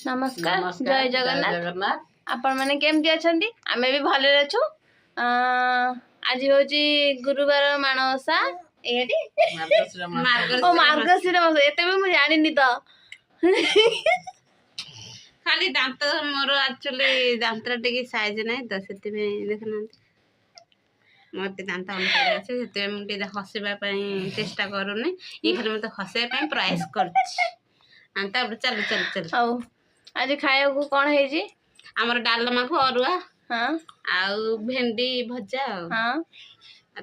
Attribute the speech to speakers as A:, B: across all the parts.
A: नमस्कार
B: नमस्कार,
A: जय जगन्नाथ आपण माने केमती अछंती आमे भी भले अछु आज होची गुरुवार मानवसा एडी मार्गशीर मास एते भी मु जानि नि तो
B: खाली दांत मोर एक्चुअली दांत टिके साइज नाही तो सेति में देखना मते दांत अंतर আছে সেতে আমি টিকে হসিবা ପାଇଁ চেষ্টা କରୁନି এই খালি মতে হসিবা ପାଇଁ प्रयास करछि अंता चल चल चल
A: हौ आज खाया को कोन हे जी
B: हमर डालमा को अरुआ
A: हां
B: आउ भेंडी भजा
A: हां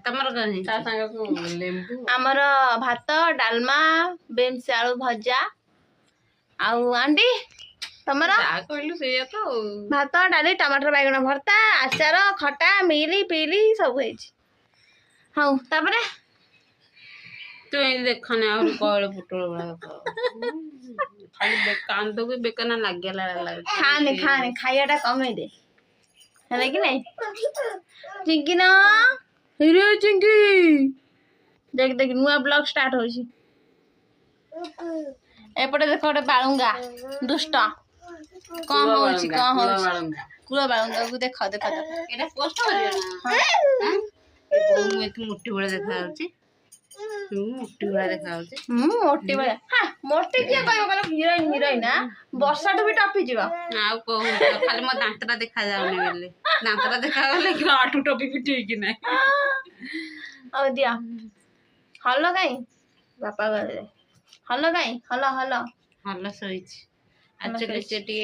B: तमर कन ता संग को लेंबू
A: हमर भात डालमा बेमसे आलू भजा आउ आंडी तमरा
B: कहलु से तो
A: भात डाली टमाटर बैगन भर्ता आचार खटा मिली पीली सब है हाँ तापरे
B: तू देखने और कळ पुटळ वाला खाली बेकान तो भी बेकना लागेला
A: खाने खाने खायाटा कमे दे है कि नहीं चिंकी ना रे चिंकी देख देख नुआ ब्लॉग स्टार्ट होची एपटे देखो गोटे बाळुंगा दुष्ट कौन होची कुला बाळुंगा को देखो देखो
B: एटा पोस्ट करियो ना हां बहु एत मोटी बड़ा देखा होची मोटी बड़ा देखा होची
A: मोटी बड़ा हां मोटी किया कहयो कहलो हीरोइन हीरोइन ना वर्षा तो भी टपी जीवा
B: आ को खाली मो दांतरा देखा जाउनी बेले दांतरा देखा गले कि आठू टपी भी ठीक नहीं
A: आ दिया हल्लो काई बापा गले हल्लो काई हल्लो हल्लो
B: हल्लो सोइछ एक्चुअली सेटी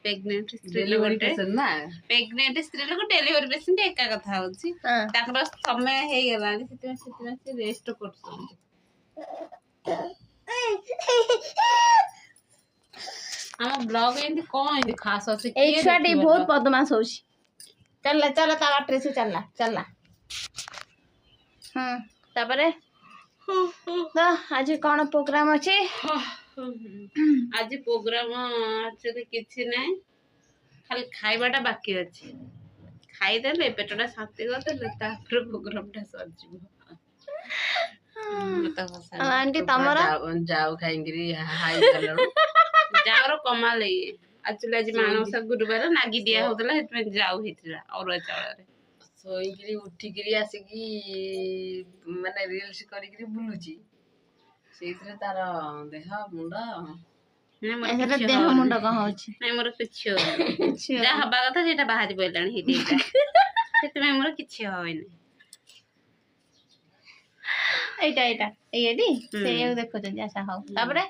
B: प्रेग्नेंट स्त्री लोग ना प्रेग्नेंट स्त्री लोग डेलीवरी पेशेंट एका कथा होची ताकर समय हे गेलानी सेति से रेस्ट करछन हम ब्लॉग एंदी कोन एंदी खास होची
A: ए छुआटी बहुत बदमाश होची चल चल ता बाटरे से चलला चलला तापरे तो आज कोन प्रोग्राम अछि
B: आज प्रोग्राम एक्चुअली किछि नै खाली खाइबाटा बाकी अछि खाइ देले पेटटा शांति करते तापर प्रोग्रामटा सरजिबो
A: आंटी तमरा
B: जाओ खाइंगिरी हाई गलरो जाओरो कमाल है एक्चुअली आज मानवसा गुरुवार नागी दिया होतला हेत में जाओ हितला और चावल रे सोइगिरी उठिगिरी आसिकी माने रील्स करिगिरी बुलुची सेइतरे तार देह मुंडा
A: एथरे देह मुंडा कह होची
B: नै मोर किछ जा हबा कथा जेटा बाहारी पइलानी हितेटा सेत में मोर किछ होय नै
A: एटा एटा एडी से देखो जैसा हो तापरे